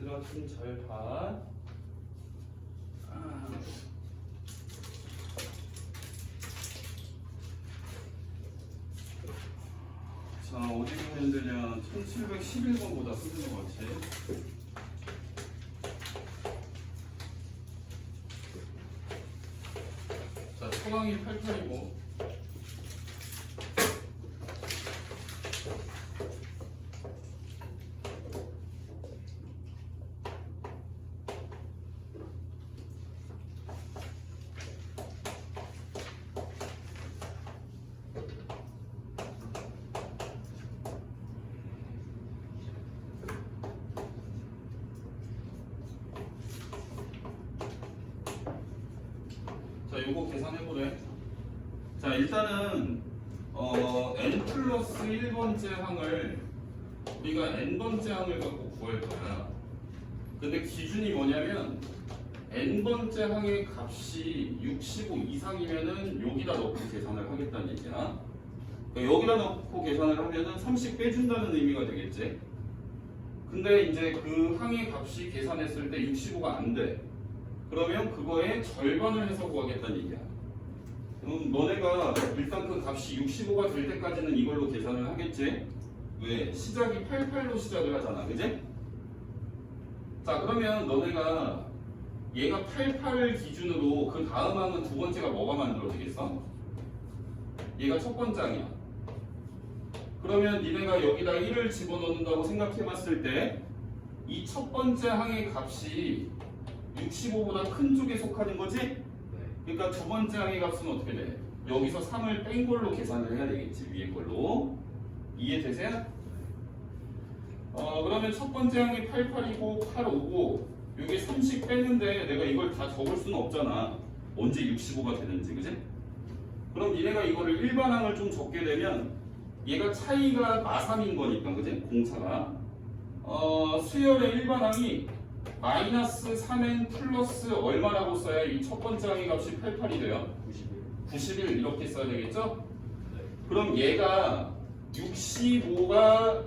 얘들아 좀 잘 봐. 자, 어디 보면 힘드냐. 1711번보다 힘든 것 같아. 자, 초강이 88이고. 자, 요거 계산해보래. 자, 일단은 n 플러스 1번째 항을 우리가 n번째 항을 갖고 구할 거야. 근데 기준이 뭐냐면 n번째 항의 값이 65 이상이면은 여기다 넣고 계산을 하겠다는 얘기야. 그러니까 여기다 넣고 계산을 하면은 30 빼준다는 의미가 되겠지. 근데 이제 그 항의 값이 계산했을 때 65가 안 돼. 그러면 그거의 절반을 해서 구하겠다는 얘기야. 그럼 너네가 일단 그 값이 65가 될 때까지는 이걸로 계산을 하겠지? 왜? 시작이 88로 시작을 하잖아. 그지? 자, 그러면 너네가 얘가 88을 기준으로 그 다음 항은 두 번째가 뭐가 만들어지겠어? 얘가 첫 번째 항이야. 그러면 니네가 여기다 1을 집어넣는다고 생각해 봤을 때 이 첫 번째 항의 값이 65보다 큰 쪽에 속하는 거지? 그러니까 두 번째 항의 값은 어떻게 돼? 여기서 3을 뺀 걸로 계산을 해야 되겠지, 위에 걸로. 이해되세요? 그러면 첫 번째 항이 88이고 85고 여기 30 뺐는데 내가 이걸 다 적을 수는 없잖아. 언제 65가 되는지, 그지? 그럼 얘네가 이거를 일반항을 좀 적게 되면 얘가 차이가 마삼인 거니까, 그지? 공차가. 수열의 일반항이 마이너스 3n 플러스 얼마라고 써야 이 첫 번째 항의 값이 88이 돼요? 91 이렇게 써야 되겠죠? 그럼 얘가 65보다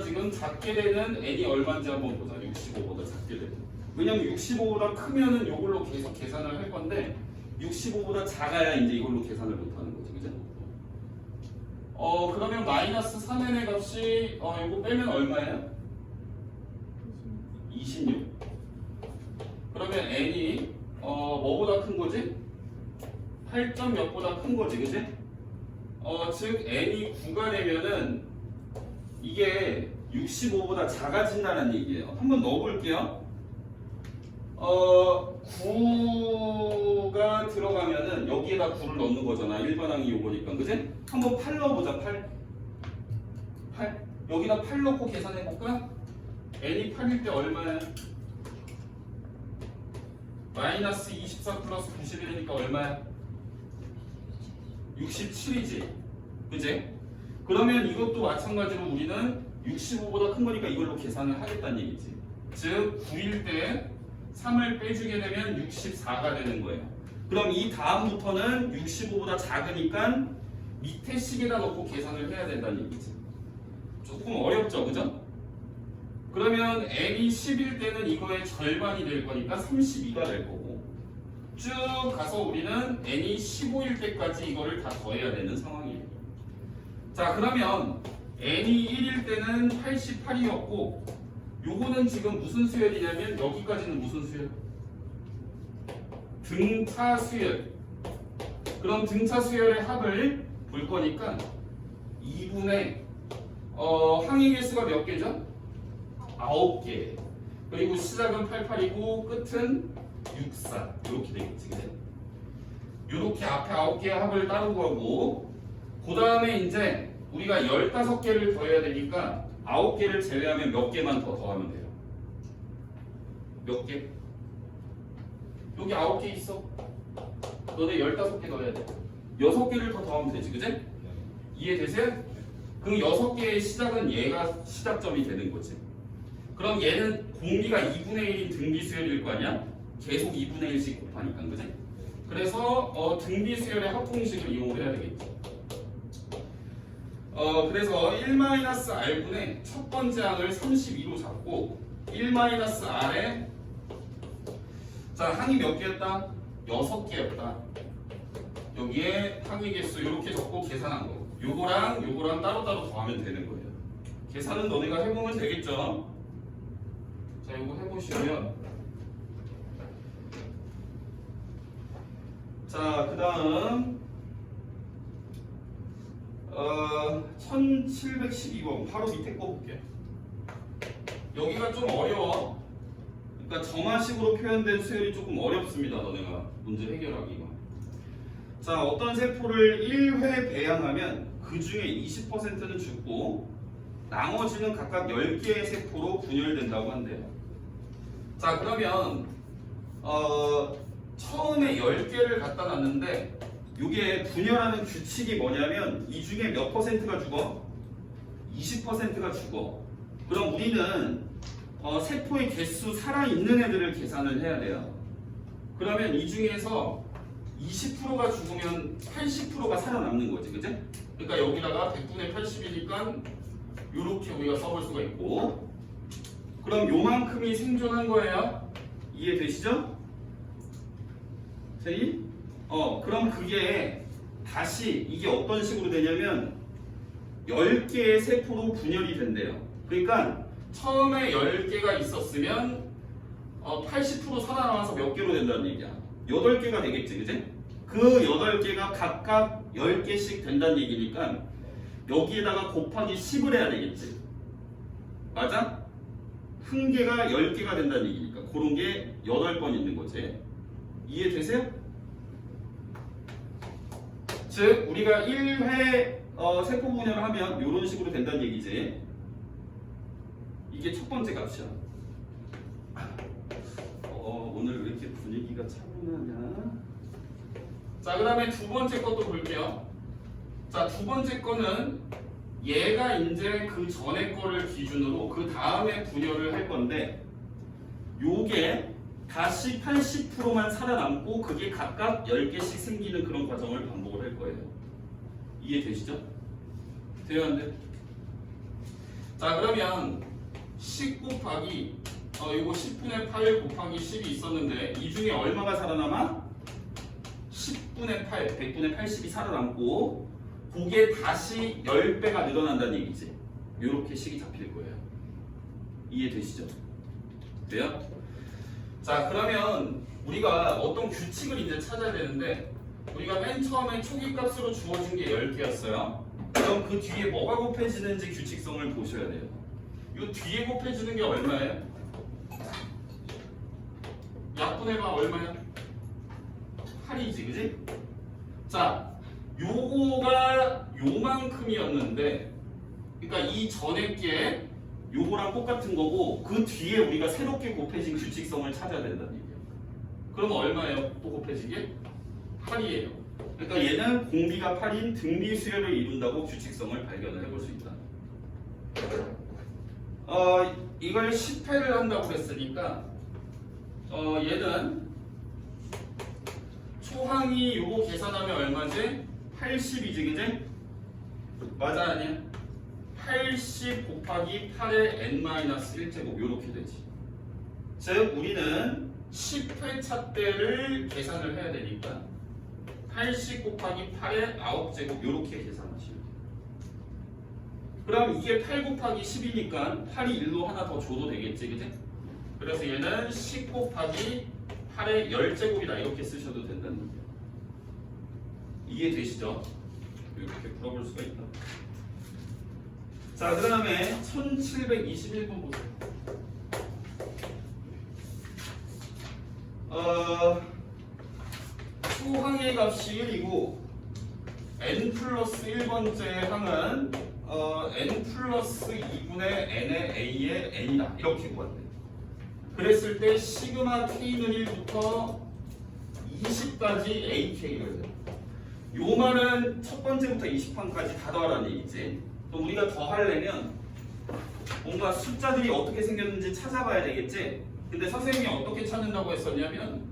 지금 작게 되는 n이 얼마인지 한번 보자. 65보다 작게 되는. 왜냐면 65보다 크면은 이걸로 계속 계산을 할 건데 65보다 작아야 이제 이걸로 계산을 못 하는 거지, 그죠? 그러면 마이너스 3n의 값이 이거 빼면 얼마예요? 26. 그러면 n이 뭐보다 큰 거지? 8점 몇보다 큰 거지, 그지? 즉 n이 9가 되면은 이게 65보다 작아진다는 얘기예요. 한번 넣어볼게요. 9가 들어가면은 여기에다 9를 넣는 거잖아. 일반항이 요거니까, 그지? 한번 8 넣어보자. 8. 여기다 8 넣고 계산해볼까? n이 8일 때 얼마야? 마이너스 24 플러스 91이니까 얼마야? 67이지. 그지? 그러면 이것도 마찬가지로 우리는 65보다 큰 거니까 이걸로 계산을 하겠다는 얘기지. 즉 9일 때 3을 빼주게 되면 64가 되는 거예요. 그럼 이 다음부터는 65보다 작으니까 밑에 식에다 넣고 계산을 해야 된다는 얘기지. 조금 어렵죠, 그죠? 그러면 n이 10일 때는 이거의 절반이 될 거니까 32가 될 거고 쭉 가서 우리는 n이 15일 때까지 이거를 다 더해야 되는 상황이에요. 자, 그러면 n이 1일 때는 88이었고 요거는 지금 무슨 수열이냐면 여기까지는 무슨 수열? 등차 수열. 그럼 등차 수열의 합을 볼 거니까 2분의 항의 개수가 몇 개죠? 9개. 그리고 시작은 88이고 끝은 64. 이렇게 되겠지, 그치? 이렇게 앞에 9개의 합을 따로 구하고 그 다음에 이제 우리가 15개를 더해야 되니까 9개를 제외하면 몇 개만 더 더하면 돼요. 몇 개? 여기 9개 있어. 너네 15개 넣어야 돼. 6개를 더 더하면 되지, 그치? 이해되세요? 그럼 6개의 시작은 얘가 시작점이 되는 거지. 그럼 얘는 공비가 2분의 1인 등비 수열일 거 아니야? 계속 2분의 1씩 곱하니까, 그지? 그래서 등비 수열의 합공식을 이용을 해야 되겠죠. 그래서 1-r분의 첫 번째 항을 32로 잡고 1-r에 자 항이 몇 개였다? 6개였다. 여기에 항의 개수 이렇게 적고 계산한 거. 요거랑 따로따로 더하면 되는 거예요. 계산은 너네가 해보면 되겠죠? 자 요거 해보시면 자 그 다음 1712번 바로 밑에 거 볼게요. 여기가 좀 어려워. 그러니까 정화식으로 표현된 수열이 조금 어렵습니다. 너네가 문제 해결하기가. 자 어떤 세포를 1회 배양하면 그 중에 20%는 죽고 나머지는 각각 10개의 세포로 분열된다고 한대요. 자 그러면 처음에 10개를 갖다 놨는데 이게 분열하는 규칙이 뭐냐면 이 중에 몇 퍼센트가 죽어? 20%가 죽어. 그럼 우리는 세포의 개수 살아있는 애들을 계산을 해야 돼요. 그러면 이 중에서 20%가 죽으면 80%가 살아남는 거지, 그치? 그러니까 여기다가 100분의 80이니까 이렇게 우리가 써볼 수가 있고, 그럼 요만큼이 생존한 거예요. 이해되시죠? 제이? 그럼 그게 다시 이게 어떤 식으로 되냐면 10개의 세포로 분열이 된대요. 그러니까 처음에 10개가 있었으면 80% 살아남아서 몇 개로 된다는 얘기야. 8개가 되겠지, 그치? 그 8개가 각각 10개씩 된다는 얘기니까 여기에다가 곱하기 10을 해야 되겠지. 맞아? 한 개가 10개가 된다는 얘기니까 그런 게 8번 있는 거지. 이해되세요? 즉 우리가 1회 세포 분열을 하면 이런 식으로 된다는 얘기지. 이게 첫 번째 값이야. 오늘 왜 이렇게 분위기가 차분하냐? 자, 그 다음에 두 번째 것도 볼게요. 자, 두 번째 거는 얘가 이제 그 전에 거를 기준으로 그 다음에 분열을 할 건데 요게 다시 80%만 살아남고 그게 각각 10개씩 생기는 그런 과정을 반복을 할 거예요. 이해되시죠? 돼요, 안 돼? 자, 그러면 10 곱하기 이거 10분의 8 곱하기 10이 있었는데 이 중에 얼마가 살아남아? 10분의 8, 100분의 80이 살아남고 그게 다시 10배가 늘어난다는 얘기지. 이렇게 식이 잡힐 거예요. 이해되시죠? 돼요? 자, 그러면 우리가 어떤 규칙을 이제 찾아야 되는데 우리가 맨 처음에 초기 값으로 주어진 게 10개였어요. 그럼 그 뒤에 뭐가 곱해지는지 규칙성을 보셔야 돼요. 이 뒤에 곱해지는 게 얼마예요? 약분해봐 얼마야? 8이지, 그지? 자, 요거가 요만큼이었는데 그러니까 이 전에 게 요거랑 똑같은 거고 그 뒤에 우리가 새롭게 곱해진 규칙성을 찾아야 된다는 얘기예요. 그럼 얼마예요? 또 곱해지게? 8이에요. 그러니까 얘는 공비가 8인 등비 수열을 이룬다고 규칙성을 발견을 해볼 수 있다. 이걸 10회를 한다고 했으니까 얘는 초항이 요거 계산하면 얼마지? 80이지, 그지? 맞아, 아니야? 80 곱하기 8의 n-1제곱 요렇게 되지. 즉 우리는 10회차 때를 계산을 해야 되니까 80 곱하기 8의 9제곱 요렇게 계산하시면 돼요. 그럼 이게 8 곱하기 10이니까 8이 1로 하나 더 줘도 되겠지, 그지? 그래서 얘는 10 곱하기 8의 10제곱이다 이렇게 쓰셔도 된다는 거예요. 이해되시죠? 이렇게 풀어볼 수가 있다. 자, 그 다음에 1721번 보세요. 초항의 값이 1이고 n 플러스 1번째 항은 n 플러스 2분의 n의 a의 n이다 이렇게 구한대. 그랬을 때 시그마 k는 1부터 20까지 ak를 돼. 요 말은 첫 번째부터 20판까지 다 더하라는 얘기지. 또 우리가 더 하려면 뭔가 숫자들이 어떻게 생겼는지 찾아봐야 되겠지. 근데 선생님이 어떻게 찾는다고 했었냐면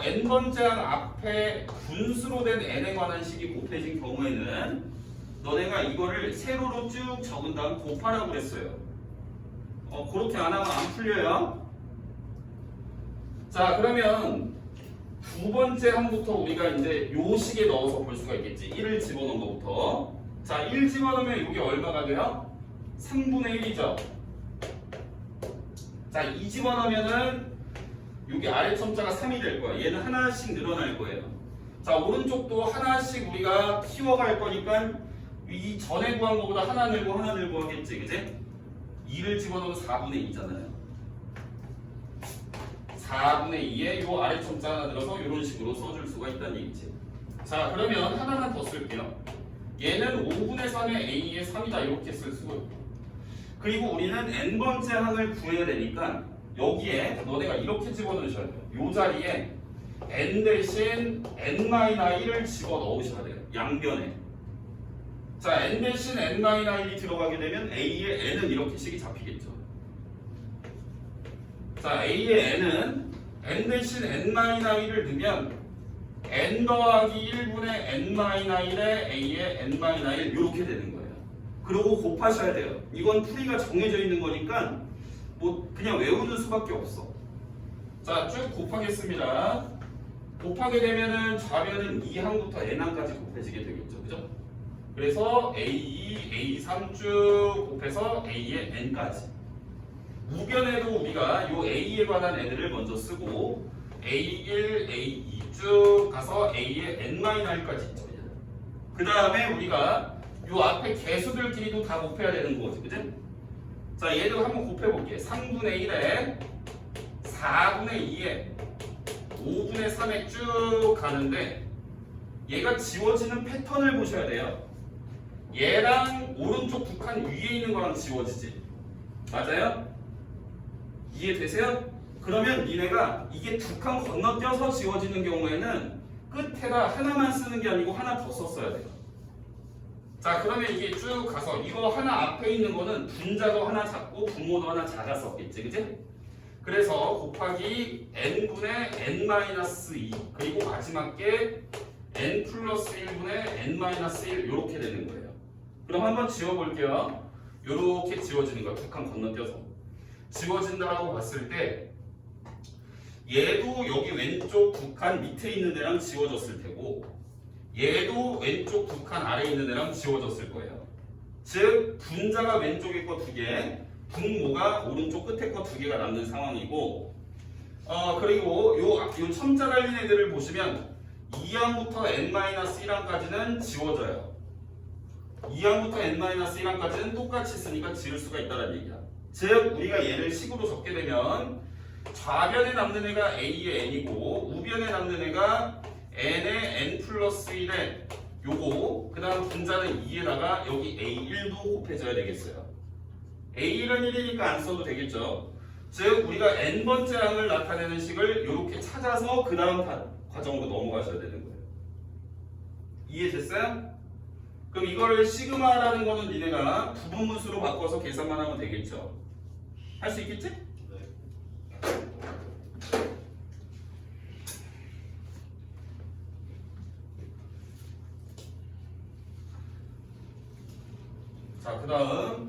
n번째 항 앞에 분수로 된 n에 관한 식이 곱해진 경우에는 너네가 이거를 세로로 쭉 적은 다음 곱하라고 그랬어요. 그렇게 안 하면 안 풀려요. 자, 그러면 두 번째 항부터 우리가 이제 요 식에 넣어서 볼 수가 있겠지. 1을 집어넣은 것부터. 자, 1 집어넣으면 이게 얼마가 돼요? 3분의 1이죠. 자, 2 집어넣으면은 여기 아래 첨자가 3이 될 거야. 얘는 하나씩 늘어날 거예요. 자, 오른쪽도 하나씩 우리가 키워갈 거니까 이 전에 구한 것보다 하나 늘고 하겠지, 그지? 2를 집어넣으면 4분의 2잖아요. 4분의 2에 요 아래 첨자 하나 들어서 이런 식으로 써줄 수가 있다는 얘기지. 자, 그러면 하나만 더 쓸게요. 얘는 5분의 3에 a의 3이다 이렇게 쓸 수가 있고, 그리고 우리는 n번째 항을 구해야 되니까 여기에 너네가 이렇게 집어넣으셔야 돼요. 요 자리에 n 대신 n-1을 집어넣으셔야 돼요. 양변에. 자, n 대신 n-1이 들어가게 되면 a의 n은 이렇게 식이 잡히겠죠. 자, a의 n은 n 대신 n-1을 넣으면 n 더하기 1분의 n-1에 a의 n-1 이렇게 되는 거예요. 그리고 곱하셔야 돼요. 이건 풀이가 정해져 있는 거니까 뭐 그냥 외우는 수밖에 없어. 자, 쭉 곱하겠습니다. 곱하게 되면은 좌변은 2항부터 n항까지 곱해지게 되겠죠. 그죠? 그래서 A2, A3 쭉 곱해서 A의 n까지. 우변에도 우리가 요 A에 관한 애들을 먼저 쓰고 A1, A2 쭉 가서 A의 n-1까지 있죠. 그 다음에 우리가 요 앞에 개수들끼리도 다 곱해야 되는 거지. 그지? 자, 얘도 한번 곱해볼게. 3분의 1에 4분의 2에 5분의 3에 쭉 가는데 얘가 지워지는 패턴을 보셔야 돼요. 얘랑 오른쪽 북한 위에 있는 거랑 지워지지. 맞아요? 이해되세요? 그러면 니네가 이게 두 칸 건너뛰어서 지워지는 경우에는 끝에다 하나만 쓰는 게 아니고 하나 더 썼어야 돼요. 자, 그러면 이게 쭉 가서 이거 하나 앞에 있는 거는 분자도 하나 작고 분모도 하나 작았었겠지, 그지? 그래서 곱하기 n분의 n-2 그리고 마지막 게 n 플러스 1분의 n-1 이렇게 되는 거예요. 그럼 한번 지워볼게요. 이렇게 지워지는 거야. 두 칸 건너뛰어서 지워진다라고 봤을 때 얘도 여기 왼쪽 두 칸 밑에 있는 애랑 지워졌을 테고 얘도 왼쪽 두 칸 아래에 있는 애랑 지워졌을 거예요. 즉 분자가 왼쪽에 거 두 개, 분모가 오른쪽 끝에 거 두 개가 남는 상황이고, 그리고 요 첨자 달린 애들을 보시면 2항부터 n-1항까지는 지워져요. 2항부터 n-1항까지는 똑같이 쓰니까 지울 수가 있다는 얘기야. 즉 우리가 얘를 식으로 적게 되면 좌변에 남는 애가 a의 n이고 우변에 남는 애가 n의 n 플러스 1에 요거 그 다음 분자는 2에다가 여기 a1도 곱해줘야 되겠어요. a1은 1이니까 안 써도 되겠죠. 즉 우리가 n번째 항을 나타내는 식을 이렇게 찾아서 그 다음 과정으로 넘어가셔야 되는 거예요. 이해됐어요? 그럼 이거를 시그마라는 거는 니네가 부분분수로 바꿔서 계산만 하면 되겠죠. 할 수 있겠지? 자, 그 다음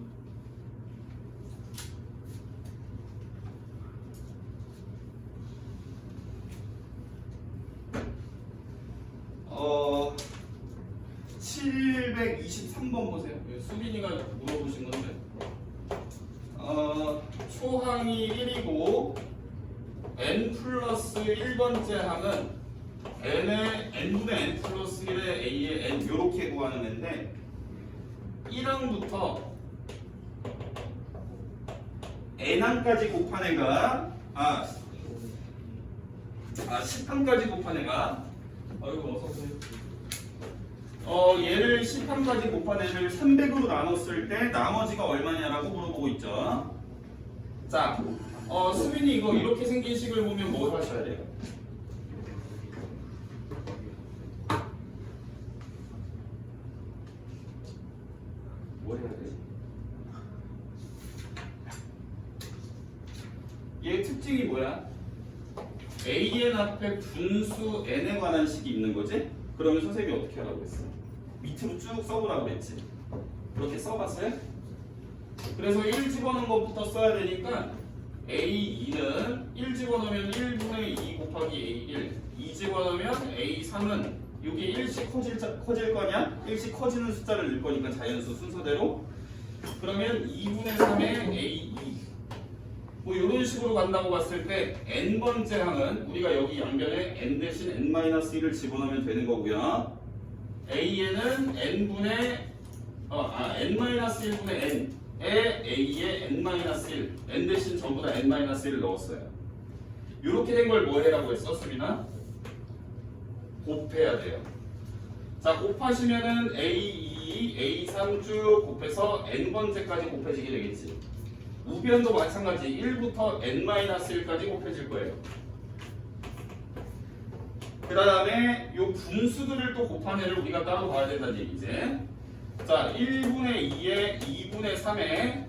723번 보세요. 수빈이가 물어보신 건데 초항이 1이고 n 플러스 1번째 항은 n의 n분의 n 플러스 1의 a의 n 요렇게 구하는 애인데 1항부터 n항까지 곱한 애가 10항까지 곱한 애가 아이고 얘를 10항까지 곱한 애를 300으로 나눴을 때 나머지가 얼마냐라고 물어보고 있죠. 자, 수빈이 이거 이렇게 생긴 식을 보면 뭘 하셔야 돼요? 뭘 해야 돼? 얘 특징이 뭐야? an 앞에 분수 n에 관한 식이 있는 거지? 그러면 선생님이 어떻게 하라고 했어? 밑으로 쭉 써보라고 그랬지. 그렇게 써봤어요? 그래서 1 집어넣은 것부터 써야 되니까 A2는 1 집어넣으면 1분의 2 곱하기 A1, 2 집어넣으면 A3은 여기 1씩 커질 거냐? 1씩 커지는 숫자를 넣을 거니까 자연수 순서대로. 그러면 2분의 3의 A2. 뭐 이런 식으로 간다고 봤을 때 n번째 항은 우리가 여기 양변에 n 대신 n-1을 집어넣으면 되는 거고요. a에는 n분의 n-1분의 n에 a에 n-1, n 대신 전부 다 n-1을 넣었어요. 이렇게 된 걸 뭐 해라고 했어, 수빈아? 곱해야 돼요. 자, 곱하시면은 A2, A3 쭉 곱해서 n번째까지 곱해지게 되겠지. 우변도 마찬가지 1부터 n-1까지 곱해질 거예요. 그 다음에 요 분수들을 또 곱한 애를 우리가 따로 봐야 된다는 얘기지. 자, 1분의 2에 2분의 3에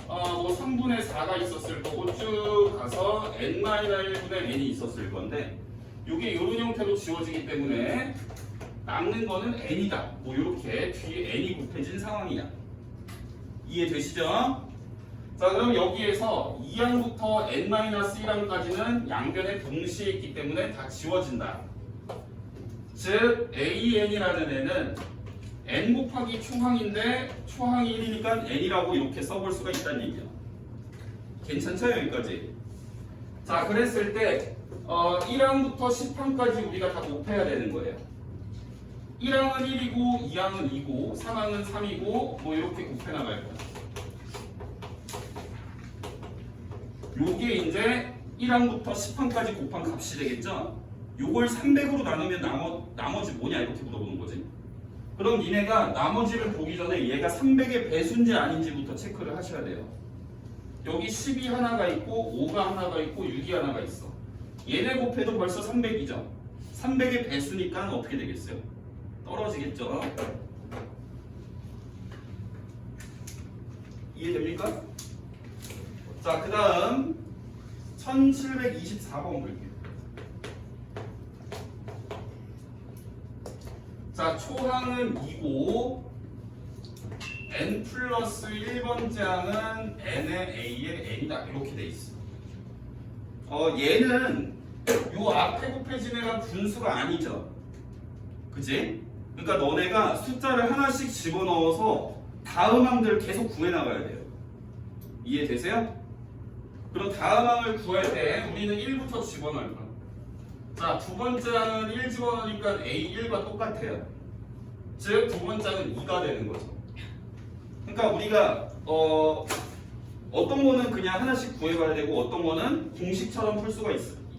뭐 3분의 4가 있었을 거고 쭉 가서 n-1분의 n이 있었을 건데 요게 이런 형태로 지워지기 때문에 남는 거는 n이다. 뭐 이렇게 뒤에 n이 곱해진 상황이야. 이해되시죠? 자, 그럼 여기에서 2항부터 n-1항까지는 양변에 동시에 있기 때문에 다 지워진다. 즉 AN이라는 애는 n 곱하기 초항인데 초항이 1이니까 n이라고 이렇게 써볼 수가 있다는 얘기야. 괜찮죠? 여기까지. 자, 그랬을 때 1항부터 10항까지 우리가 다 곱해야 되는 거예요. 1항은 1이고 2항은 2고 3항은 3이고 뭐 이렇게 곱해 나갈 거야. 요게 이제 1항부터 10항까지 곱한 값이 되겠죠? 요걸 300으로 나누면 나머지 뭐냐 이렇게 물어보는 거지. 그럼 니네가 나머지를 보기 전에 얘가 300의 배수인지 아닌지부터 체크를 하셔야 돼요. 여기 10이 하나가 있고 5가 하나가 있고 6이 하나가 있어. 얘네 곱해도 벌써 300이죠. 300의 배수니까 어떻게 되겠어요? 떨어지겠죠. 이해됩니까? 자, 그 다음 1724번 볼게요. 자, 초항은 2고 n 플러스 1번째 항은 n의 a의 n이다. 이렇게 돼 있어. 얘는 요 앞에 곱해진 애가 분수가 아니죠. 그치? 그러니까 너네가 숫자를 하나씩 집어넣어서 다음 항들을 계속 구해 나가야 돼요. 이해되세요? 그럼 다음 항을 구할 때 우리는 1부터 집어넣을 거야. 자, 두 번째 항은 1 집어넣으니까 A1과 똑같아요. 즉, 두 번째 항은 2가 되는 거죠. 그러니까 우리가 어떤 거는 그냥 하나씩 구해봐야 되고 어떤 거는 공식처럼 풀 수가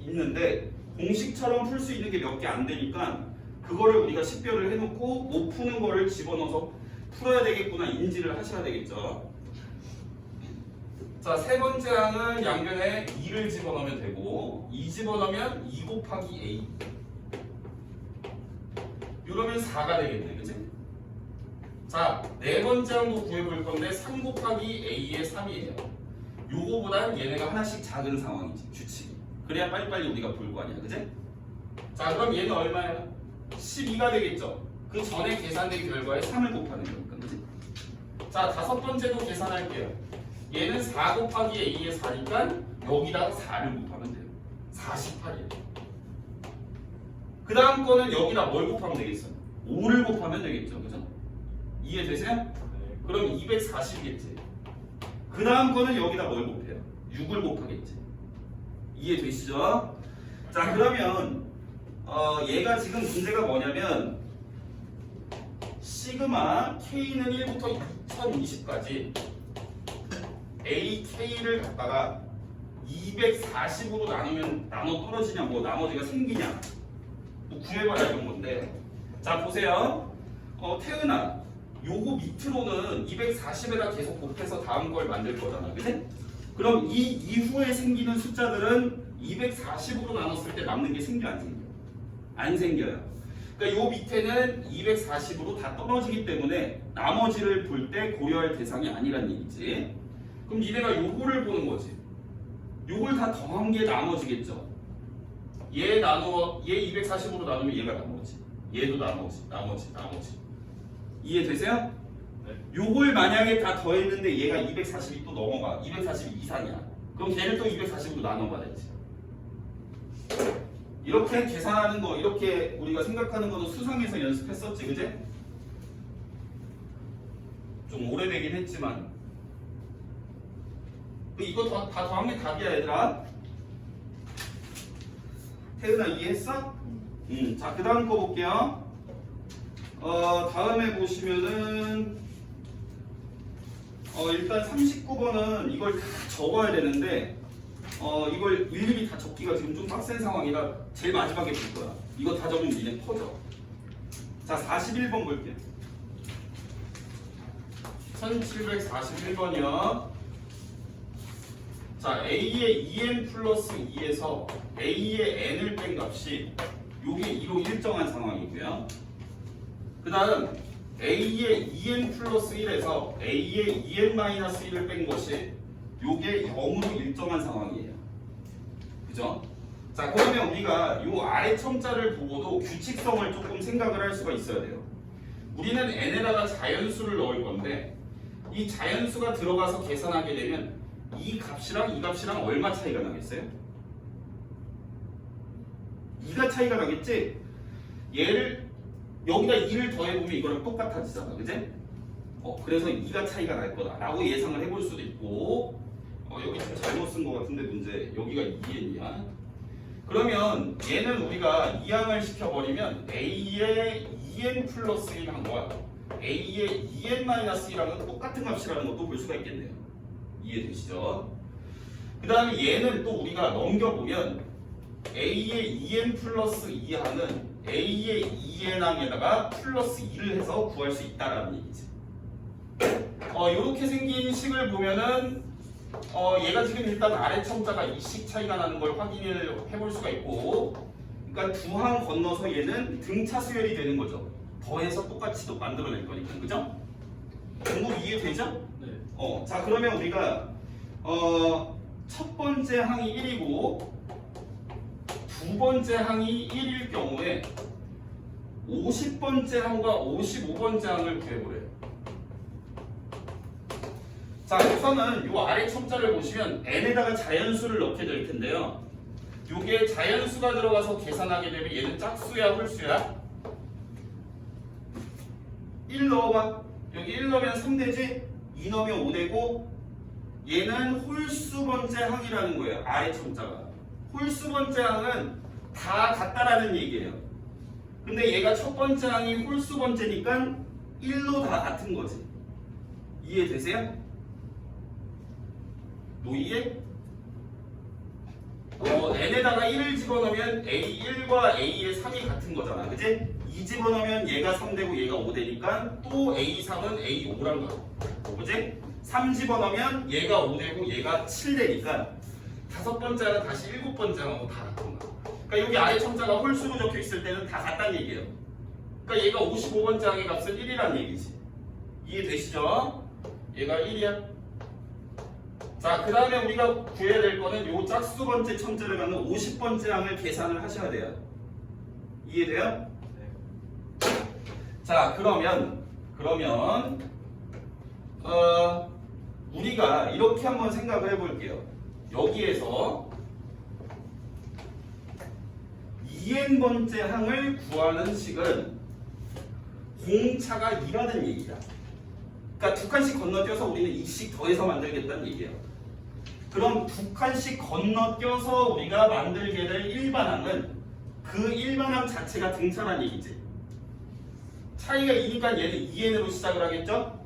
있는데 공식처럼 풀 수 있는 게 몇 개 안 되니까 그거를 우리가 식별을 해놓고 못 푸는 거를 집어넣어서 풀어야 되겠구나 인지를 하셔야 되겠죠. 자, 세 번째 항은 양변에 2를 집어넣으면 되고 2 집어넣으면 2 곱하기 A 이러면 4가 되겠네. 그치? 자, 네 번째 항도 구해볼 건데 3 곱하기 A의 3이에요. 요거보단 얘네가 하나씩 작은 상황이지, 규칙이. 그래야 빨리빨리 우리가 볼 거 아니야. 그치? 자, 그럼 얘는 얼마야? 12가 되겠죠? 그 전에 계산된 결과에 3을 곱하는 거니까. 그치? 자, 다섯 번째도 계산할게요. 얘는 4 곱하기 A의 4니까 여기다가 4를 곱하면 돼요. 48이에요. 그 다음 거는 여기다 뭘 곱하면 되겠어요? 5를 곱하면 되겠죠. 그죠? 이해되세요? 네. 그럼 240이겠지. 그 다음 거는 여기다 뭘 곱해요? 6을 곱하겠지. 이해되시죠? 자, 그러면 얘가 지금 문제가 뭐냐면 시그마 K는 1부터 2020까지 AK를 갖다가 240으로 나눠 떨어지냐 뭐 나머지가 생기냐 뭐 구해봐야 되는 건데. 자, 보세요. 태은아, 요거 밑으로는 240에다 계속 곱해서 다음 걸 만들 거잖아. 그치? 그럼 이 이후에 생기는 숫자들은 240으로 나눴을 때 남는 게 생겨 안 생겨? 안 생겨요. 그러니까 요 밑에는 240으로 다 떨어지기 때문에 나머지를 볼 때 고려할 대상이 아니란 얘기지. 그럼 니네가 요거를 보는 거지. 요걸 다 더한 게 나머지겠죠. 얘 240으로 나누면 얘가 나머지. 얘도 나머지. 이해되세요? 요걸 만약에 다 더했는데 얘가 240이 또 넘어가. 240 이상이야. 그럼 걔를 또 240으로 나눠봐야지. 이렇게 계산하는 거, 이렇게 우리가 생각하는 거도 수상에서 연습했었지, 그제? 좀 오래되긴 했지만. 이거 다 더하면 답이야, 얘들아. 태은아, 이해했어? 자, 그 다음 거 볼게요. 다음에 보시면은, 일단 39번은 이걸 다 적어야 되는데, 이걸 일일이 다 적기가 지금 좀 빡센 상황이라 제일 마지막에 볼 거야. 이거 다 적으면 니네 퍼져. 자, 41번 볼게요. 1741번이요. 자, A의 2n 플러스 2에서 A의 n을 뺀 값이 요게 2로 일정한 상황이고요. 그 다음 A의 2n 플러스 1에서 A의 2n 마이너스 1을 뺀 것이 요게 0으로 일정한 상황이에요. 그죠? 자, 그러면 우리가 요 아래 첨자를 보고도 규칙성을 조금 생각을 할 수가 있어야 돼요. 우리는 n에다가 자연수를 넣을 건데 이 자연수가 들어가서 계산하게 되면 이 값이랑 이 값이랑 얼마 차이가 나겠어요? 2가 차이가 나겠지? 얘를 여기다 2를 더해보면 이거랑 똑같아지잖아, 그지? 그래서 2가 차이가 날 거다라고 예상을 해볼 수도 있고, 여기 좀 잘못 쓴 것 같은데 문제, 여기가 2n이야. 그러면 얘는 우리가 이항을 시켜버리면 A의 2n 플러스 1한 거야. A의 2n 마이너스 1하고 똑같은 값이라는 것도 볼 수가 있겠네요. 이해되시죠? 그 다음에 얘는 또 우리가 넘겨보면 A의 2n 플러스 2항은 A의 2n항에다가 플러스 2를 해서 구할 수 있다라는 얘기지. 이렇게 생긴 식을 보면은 얘가 지금 일단 아래 첨자가 이 식 차이가 나는 걸 확인을 해볼 수가 있고, 그러니까 두 항 건너서 얘는 등차 수열이 되는 거죠. 더해서 똑같이 또 만들어낼 거니까, 그죠? 공부 이해되죠? 네. 자, 그러면 우리가 첫 번째 항이 1이고 두 번째 항이 1일 경우에 50번째 항과 55번째 항을 구해보래요. 자, 우선은 이 아래 첨자를 보시면 n에다가 자연수를 넣게 될 텐데요. 이게 자연수가 들어가서 계산하게 되면 얘는 짝수야, 홀수야? 1 넣어봐. 여기 1 넣으면 3되지? 2 넣으면 5되고, 얘는 홀수번째 항이라는 거예요. 아래 첨자가. 홀수번째 항은 다 같다라는 얘기예요. 근데 얘가 첫 번째 항이 홀수번째니까 1로 다 같은 거지. 이해되세요? 노이에 n에다가 1을 집어넣으면 A1과 A의 3이 같은 거잖아, 그치? 2 집어넣으면 얘가 3되고 얘가 5되니까 또 A3은 A5란 거야, 그치? 3 집어넣으면 얘가 5되고 얘가 7되니까 다섯 번째는 다시 7번째하고 다 같은 거야. 그러니까 여기 아래 첨자가 홀수로 적혀 있을 때는 다 같다는 얘기예요. 그러니까 얘가 55번째 항의 값은 1이라는 얘기지. 이해되시죠? 얘가 1이야. 자, 그 다음에 우리가 구해야 될 거는 요 짝수번째 첨자를 갖는 50번째 항을 계산을 하셔야 돼요. 이해돼요? 네. 자, 그러면 우리가 이렇게 한번 생각을 해볼게요. 여기에서 2n번째 항을 구하는 식은 공차가 2라는 얘기야. 그러니까 두 칸씩 건너뛰어서 우리는 이 식 더해서 만들겠다는 얘기예요. 그럼 두 칸씩 건너뛰어서 우리가 만들게 될 일반항은 그 일반항 자체가 등차란 얘기지. 차이가 2니까 얘는 2n으로 시작을 하겠죠?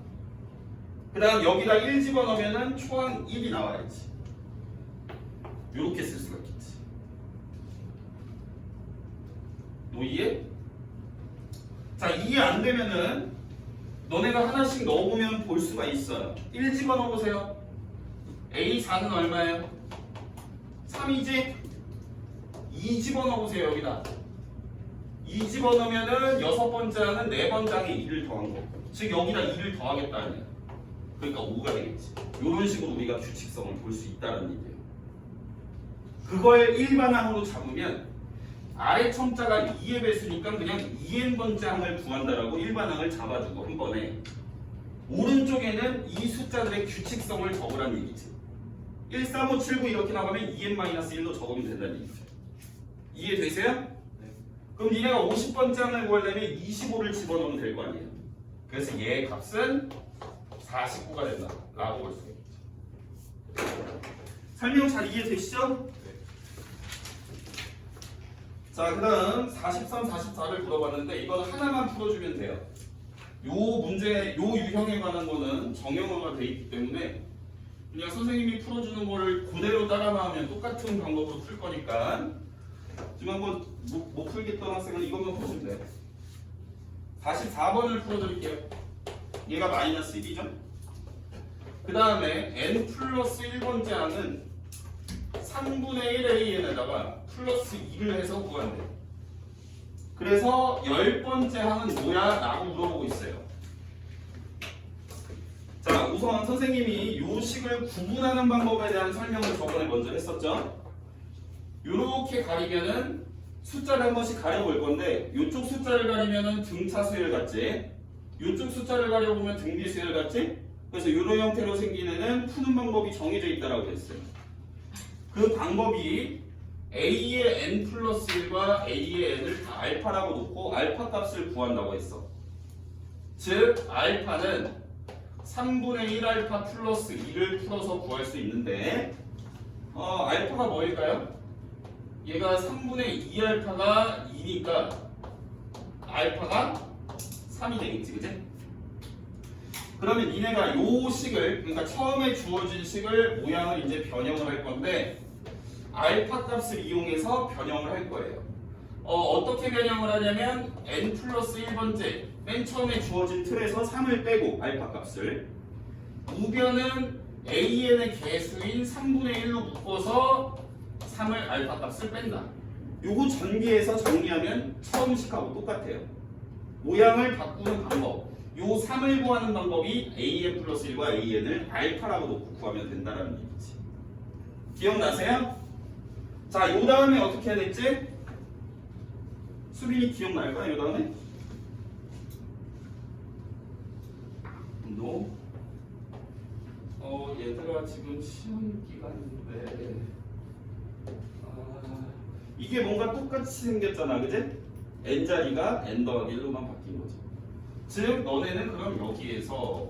그 다음 여기다 1 집어넣으면 초항 1이 나와야지. 요렇게 쓸 수가 있겠지. 이해? 자, 이해 안 되면은 너네가 하나씩 넣어보면 볼 수가 있어요. 1 집어넣어보세요. A4는 얼마예요? 3이지? 2 집어넣어보세요, 여기다. 2 집어넣으면은 6번째 항은 4번째 항에 2를 더한 거. 즉 여기다 2를 더하겠다는 얘기야. 그러니까 5가 되겠지. 이런 식으로 우리가 규칙성을 볼 수 있다는 얘기예요. 그걸 일반항으로 잡으면 아래 첨자가 2의 배수니까 그냥 2n번째 항을 구한다라고 일반항을 잡아주고 한 번에 오른쪽에는 이 숫자들의 규칙성을 적으란 얘기지. 1, 3, 5, 7, 9 이렇게 나가면 2n-1로 적으면 된다는 얘기죠. 이해되세요? 네. 그럼 니네가 50번째 항을 구하려면 25를 집어넣으면 될 거 아니에요. 그래서 얘의 값은 49가 된다 라고 볼 수 있겠죠. 설명 잘 이해되시죠? 자, 그 다음 43, 44를 물어봤는데 이건 하나만 풀어주면 돼요. 요 문제, 요 유형에 관한 거는 정형화가 돼 있기 때문에 그냥 선생님이 풀어주는 거를 그대로 따라가면 똑같은 방법으로 풀 거니까 지금 한번 못 풀겠던 학생은 이것만 풀어주면 돼요. 44번을 풀어드릴게요. 얘가 마이너스 1이죠. 그 다음에 n 플러스 1번째 항은 3분의 1an에다가 플러스 2를 해서 구한대. 그래서 10번째 항은 뭐야? 라고 물어보고 있어요. 자, 우선 선생님이 요 식을 구분하는 방법에 대한 설명을 저번에 먼저 했었죠. 요렇게 가리면은 숫자를 한 번씩 가려볼 건데 요쪽 숫자를 가리면은 등차 수열 같지, 요쪽 숫자를 가려보면 등비 수열 같지. 그래서 요런 형태로 생긴 애는 푸는 방법이 정해져 있다라고 했어요. 그 방법이 a의 n 플러스 1과 a의 n을 다 알파라고 놓고 알파 값을 구한다고 했어. 즉 알파는 3분의 1 알파 플러스 2를 풀어서 구할 수 있는데 알파가 뭐일까요? 얘가 3분의 2 알파가 2니까 알파가 3이 되겠지, 그치? 그러면 니네가 요 식을, 그러니까 처음에 주어진 식을 모양을 이제 변형을 할 건데 알파 값을 이용해서 변형을 할 거예요. 어떻게 변형을 하냐면 n 플러스 1번째 맨 처음에 주어진 틀에서 3을 빼고 알파 값을 우변은 an의 개수인 3분의 1로 묶어서 3을 알파 값을 뺀다. 요거 전개해서 정리하면 처음 식하고 똑같아요. 모양을 바꾸는 방법, 요 3을 구하는 방법이 an 플러스 1과 an을 알파라고 놓고 구하면 된다는 얘기지. 기억나세요? 자, 요 다음에 어떻게 해야 될지 수빈이 기억날까? 요 다음에 너 얘들아 지금 시험 기간인데 이게 뭔가 똑같이 생겼잖아, 그지? n자리가 n 더하기 1로만 바뀐 거지. 즉 너네는 그럼 여기에서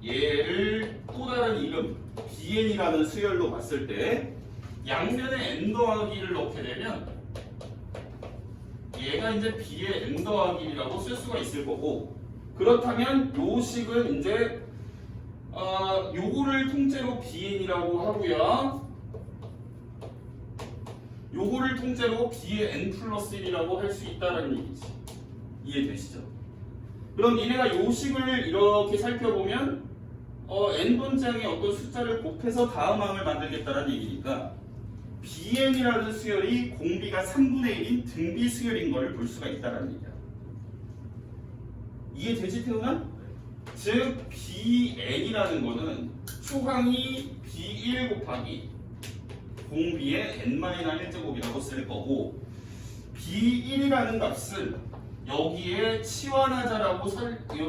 얘를 또 다른 이름 bn이라는 수열로 봤을 때 양면에 n 더하기 1을 넣게 되면 얘가 이제 b의 n 더하기 1이라고 쓸 수가 있을 거고, 그렇다면 요 식은 이제 요거를 통째로 bn이라고 하고요, 요거를 통째로 b의 n 플러스 1이라고 할 수 있다는 얘기지. 이해되시죠? 그럼 니네가 요 식을 이렇게 살펴보면 n번째 항에 어떤 숫자를 곱해서 다음 항을 만들겠다는 얘기니까 bn이라는 수열이 공비가 3분의 1인 등비 수열인 것을 볼 수가 있다는 얘기야. 이해되지, 태훈아? 즉 bn이라는 거는 초항이 b1 곱하기 공비의 n-1제곱이라고 쓸 거고, b1이라는 값은 여기에 치환하자라고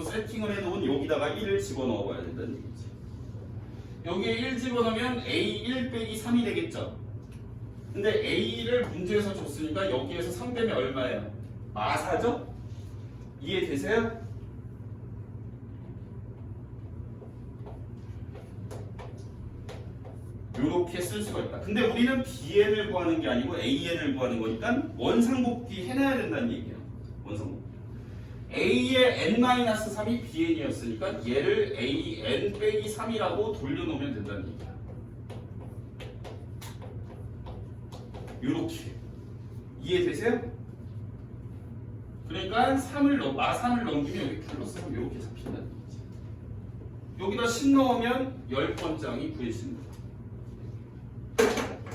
세팅을 해놓은 여기다가 1을 집어넣어 봐야 된다는 얘기지. 여기에 1 집어넣으면 a1 빼기 3이 되겠죠. 근데 a를 문제에서 줬으니까 여기에서 3 빼면 얼마예요? 마사죠? 이해되세요? 요렇게 쓸 수가 있다. 근데 우리는 bn을 구하는 게 아니고 an을 구하는 거니까 원상복귀 해놔야 된다는 얘기예요. 원상복귀. a의 n-3이 bn이었으니까 얘를 an 빼기 3이라고 돌려놓으면 된다는 얘기야. 요렇게. 이해되세요? 그러니까 3을 넘기면 여기 플러스가 요렇게 잡힌다는 얘기지. 여기다 10 넣으면 10번째 항이 구해집니다.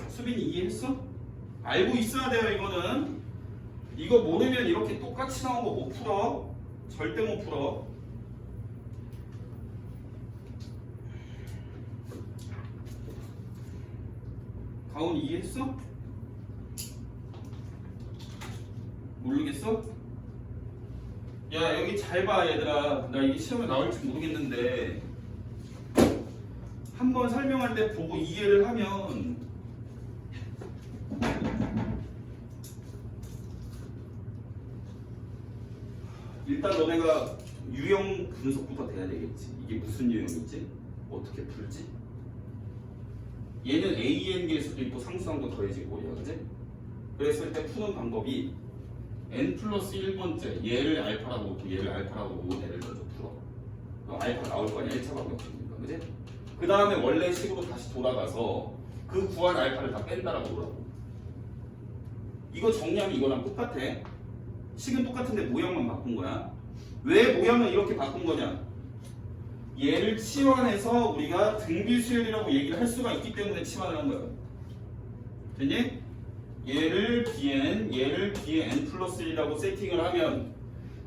수빈이 이해했어? 알고 있어야 돼요. 이거는 이거 모르면 이렇게 똑같이 나온 거 못 풀어. 절대 못 풀어. 가훈이 이해했어? 모르겠어? 야 여기 잘 봐 얘들아. 나 이게 시험에 나올지 모르겠는데 한번 설명할 때 보고 이해를 하면 일단 너네가 유형 분석부터 돼야 되겠지. 이게 무슨 유형이지? 어떻게 풀지? 얘는 AN일 수도 있고 상수항도 더해지고 그지? 그랬을 때 푸는 방법이 n 플러스 1번째 얘를 알파라고 놓고 얘를 알파라고 놓고 얘를 먼저 풀어. 알파 나올 거 아니야 1차 방법이니까 그지? 그 다음에 원래 식으로 다시 돌아가서 그 구한 알파를 다 뺀다라고 보라고. 이거 정리하면 이거랑 똑같아. 식은 똑같은데 모양만 바꾼 거야. 왜 모양을 이렇게 바꾼 거냐? 얘를 치환해서 우리가 등비수열이라고 얘기를 할 수가 있기 때문에 치환을 한 거야. 됐니? 얘를 bn, 얘를 bn 플러스 1이라고 세팅을 하면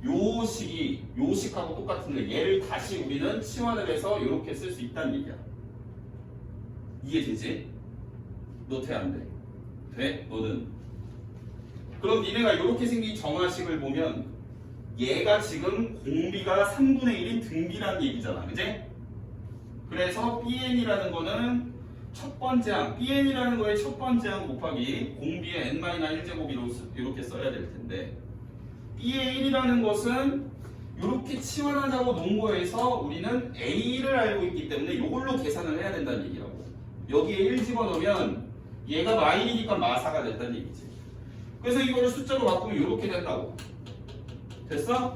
요 식이 요 식하고 똑같은데 얘를 다시 우리는 치환을 해서 이렇게 쓸 수 있다는 얘기야. 이해되지? 너 돼 안 돼? 돼? 너는? 그럼 니네가 이렇게 생긴 정화식을 보면 얘가 지금 공비가 3분의 1인 등비라는 얘기잖아. 그지? 그래서 bn이라는 거는 첫 번째 항, bn이라는 거의 첫 번째 항 곱하기 공비의 n-1제곱으로 이렇게 써야 될 텐데 b의 1이라는 것은 이렇게 치환하자고 놓은 거에서 우리는 a를 알고 있기 때문에 이걸로 계산을 해야 된다는 얘기라고. 여기에 1 집어넣으면 얘가 마1이니까 마4가 된다는 얘기지. 그래서 이거를 숫자로 바꾸면 이렇게 된다고. 됐어?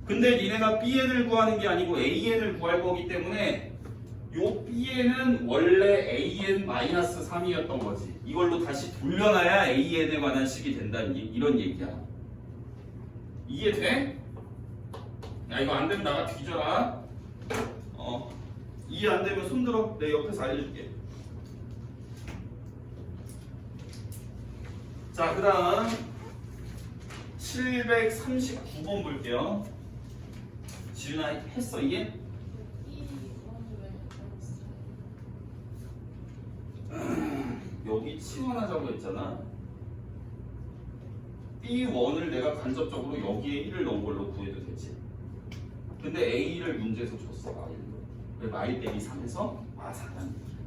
근데 니네가 bn을 구하는 게 아니고 an을 구할 거기 때문에 요 bn은 원래 an-3이었던 거지. 이걸로 다시 돌려놔야 an에 관한 식이 된다는 이런 얘기야. 이해돼? 야 이거 안 되면 나가 뒤져라. 이해 안 되면 손들어. 내 옆에서 알려줄게. 자, 그 다음 739번 볼게요. 지윤아 했어 이게? 여기 치환하자고 했잖아. B1을 내가 간접적으로 여기에 1을 넣은 걸로 구해도 되지. 근데 A를 문제에서 줬어. 마1로. 마일 빼기 3에서 마4란 얘기.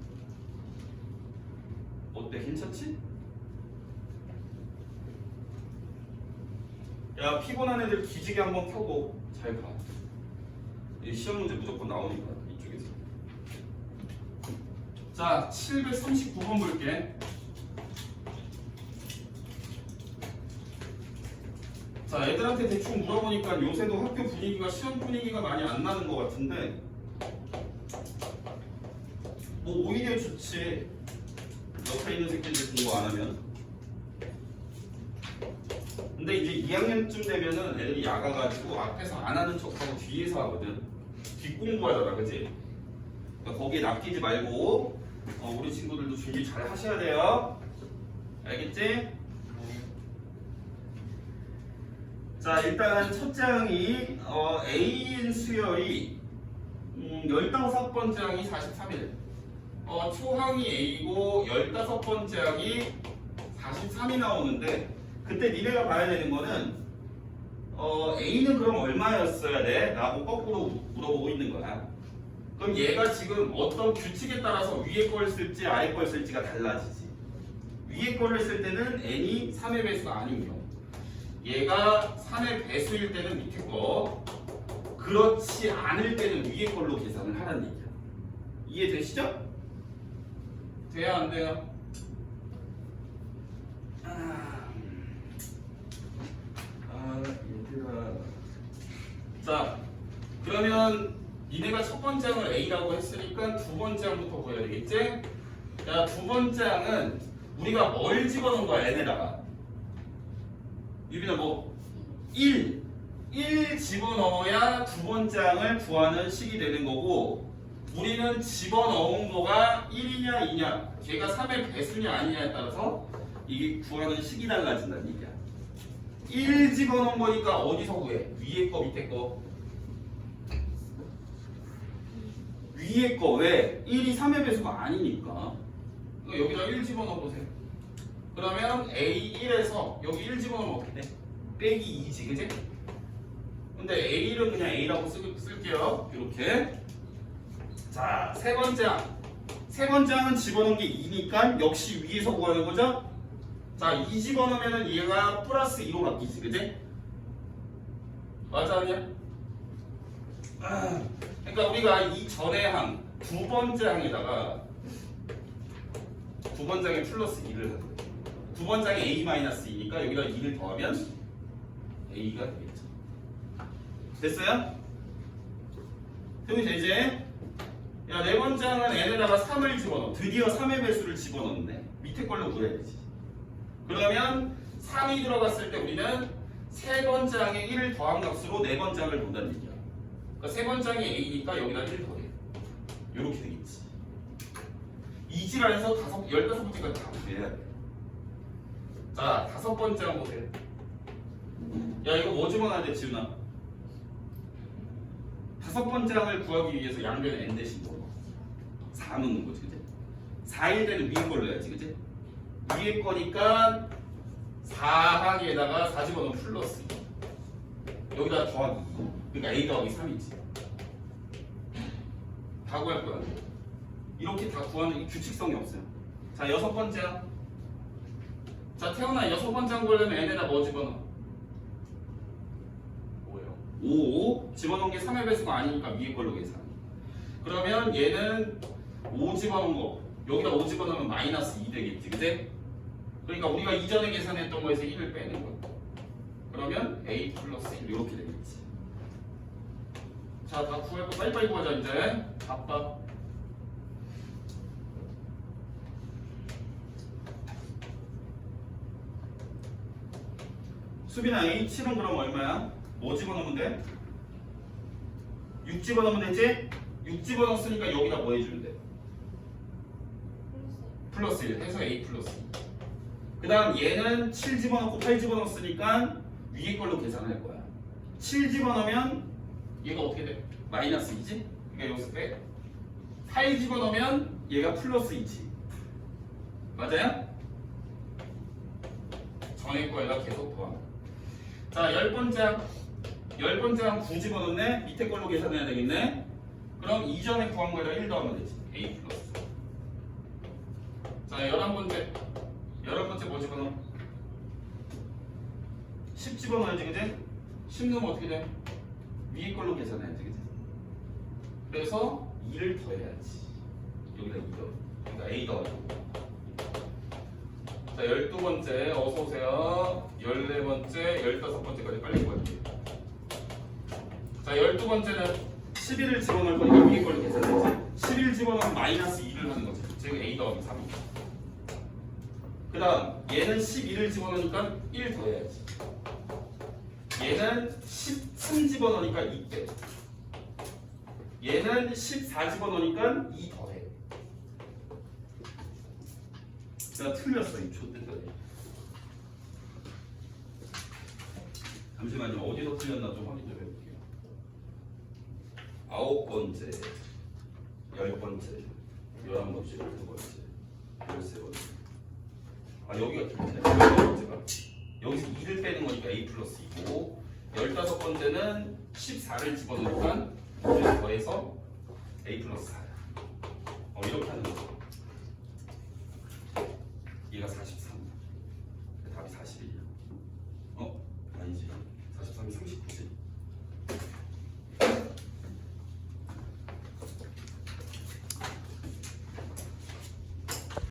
어때? 괜찮지? 야 피곤한 애들 기지개 한번 켜고 잘 봐. 이 시험 문제 무조건 나오니까 이쪽에서. 자 739번 볼게. 자 애들한테 대충 물어보니까 요새도 학교 분위기가 시험 분위기가 많이 안 나는 것 같은데 뭐 오히려 좋지. 옆에 있는 새끼들 공부 안 하면. 근데 이제 2학년쯤 되면은 애들이 야가가지고 앞에서 안 하는 척하고 뒤에서 하거든. 뒷공부하잖아, 그치? 그러니까 거기에 낚이지 말고 우리 친구들도 준비 잘 하셔야 돼요. 알겠지? 자 일단 첫째 항이 A인 수열이 15번째 항이 43일. 초항이 A고 15번째 항이 43이 나오는데 그때 니네가 봐야 되는 거는 A는 그럼 얼마였어야 돼? 라고 거꾸로 물어보고 있는 거야. 그럼 얘가 지금 어떤 규칙에 따라서 위에 걸 쓸지 아래 걸 쓸지가 달라지지. 위에 거를 쓸 때는 n이 3의 배수가 아닌 경우, 얘가 3의 배수일 때는 밑에 거, 그렇지 않을 때는 위에 걸로 계산을 하라는 얘기야. 이해되시죠? 돼야 안 돼요? 얘들아. 자, 그러면 니네가 첫 번째 항을 A라고 했으니까 두 번째 항부터 보여야 되겠지? 자, 두 번째 항은 우리가 뭘 집어넣은 거야, N에다가? 유빈아 뭐? 1 집어넣어야 두 번째 항을 구하는 식이 되는 거고, 우리는 집어넣은 거가 1이냐 2냐, 걔가 3의 배수냐 아니냐에 따라서 이게 구하는 식이 달라진다는 얘기야. 1 집어넣은 거니까 어디서 구해? 위에 거 밑에 거? 위에 거. 왜? 1이 3의 배수가 아니니까. 그러니까 여기다 1 집어넣어 보세요. 그러면 A1에서 여기 1 집어넣으면 어떻게 돼? 빼기 2지, 그지? 근데 A를 그냥 A라고 쓸게요. 이렇게. 자, 세 번째 항은 집어넣은 게 2니까 역시 위에서 구하는 거죠? 자, 2 집어넣으면은 얘가 플러스 2로 바뀌지, 그지? 맞아, 아니야? 그러니까 우리가 이 전의 항, 두 번째 항에다가 두 번째 항에 플러스 2를 하는 거예요. 두 번째 항에 A-2니까 여기다 2를 더하면 A가 되겠죠. 됐어요? 그럼 이제 야, 네 번째 항은 n에다가 3을 집어넣어. 드디어 3의 배수를 집어넣네. 밑에 걸로 구해야지. 그러면 3이 들어갔을 때 우리는 세 번째 항에 1을 더한 값으로 네 번째 항을 본다는 얘기야. 그러니까 세 번째 항이 A니까 여기다 1을 더해. 이렇게 되겠지. 이지랄에서 15번째까지 다 구해야 돼. 자, 다섯 번째 항 보세요. 야, 이거 뭐 집어넣어야 돼, 지훈아? 다섯 번째 항을 구하기 위해서 양변에 n 대신 넣어. 4 넣는 거지, 그지? 4일 때는 위에 걸로 해야지, 그지? 위에 거니까 4항에다가 4 집어넣으면 플러스 2. 여기다 더하기 2. 그러니까 A 더하기 3이지. 다 구할 거야. 이렇게 다 구하는 규칙성이 없어요. 자, 여섯 번째 항. 자, 태어나 여섯 번째 항 구하려면 n에다 뭐 집어넣어? 5 집어넣은 게 3의 배수가 아니니까 위에 걸로 계산. 그러면 얘는 5 집어넣은 거 여기다 5 집어넣으면 마이너스 2 되겠지, 그지? 그러니까 우리가 이전에 계산했던 거에서 1을 빼는 거야. 그러면 A 플러스 1 이렇게 되겠지. 자, 다 구할 거 빨리빨리 구하자 이제. 바빠. 수빈아, H7은 그럼 얼마야? 뭐 집어넣으면 돼? 6 집어넣으면 되지? 6 집어넣었으니까 여기다 뭐 해주면 돼? 플러스 1 해서 A 플러스 2. 그 다음 얘는 7 집어넣고 8 집어넣었으니까 위에 걸로 계산할 거야. 7 집어넣으면 얘가 어떻게 돼? 마이너스 2지? 그러니까 여기서 빼. 8 집어넣으면 얘가 플러스 2지. 맞아요? 전에 거에다 계속 더하면. 자, 10번째 항 9 집어넣네? 밑에 걸로 계산해야 되겠네? 그럼 이전에 구한 거에다 1 더하면 되지. A 플러스. 자, 11번째 뭐 집어넣어? 10 집어넣어야지, 그지? 10 넣으면 어떻게 돼? 위에 걸로 계산해야지, 그지? 그래서 2를 더해야지. 여기다 2 더해. 그러니까 A 더하고. 자, 12번째 어서오세요. 14번째, 15번째까지 빨리 구할게요. 자, 12번째는 11을 집어넣을 거니까 위에 걸로 계산해야지. 11 집어넣으면 마이너스 2를 하는 거지. 즉 A 더하기 3이. 그 다음 얘는 12를 집어넣으니까 1 더해야지. 얘는 13 집어넣으니까 2 빼. 얘는 14 집어넣으니까 2 더해. 나 틀렸어, 이 좆된다니. 잠시만요. 어디서 틀렸나 좀 확인 좀 해볼게요. 9번째, 10번째, 11번째, 12번째, 13번째. 아, 여기가 틀렸네. 12번째가 여기서 2를 빼는 거니까 A 플러스 2고 15번째는 14를 집어넣으니까 2를 더해서 A 플러스 4야. 이렇게 하는 거죠. 얘가 43. 답이 41이야.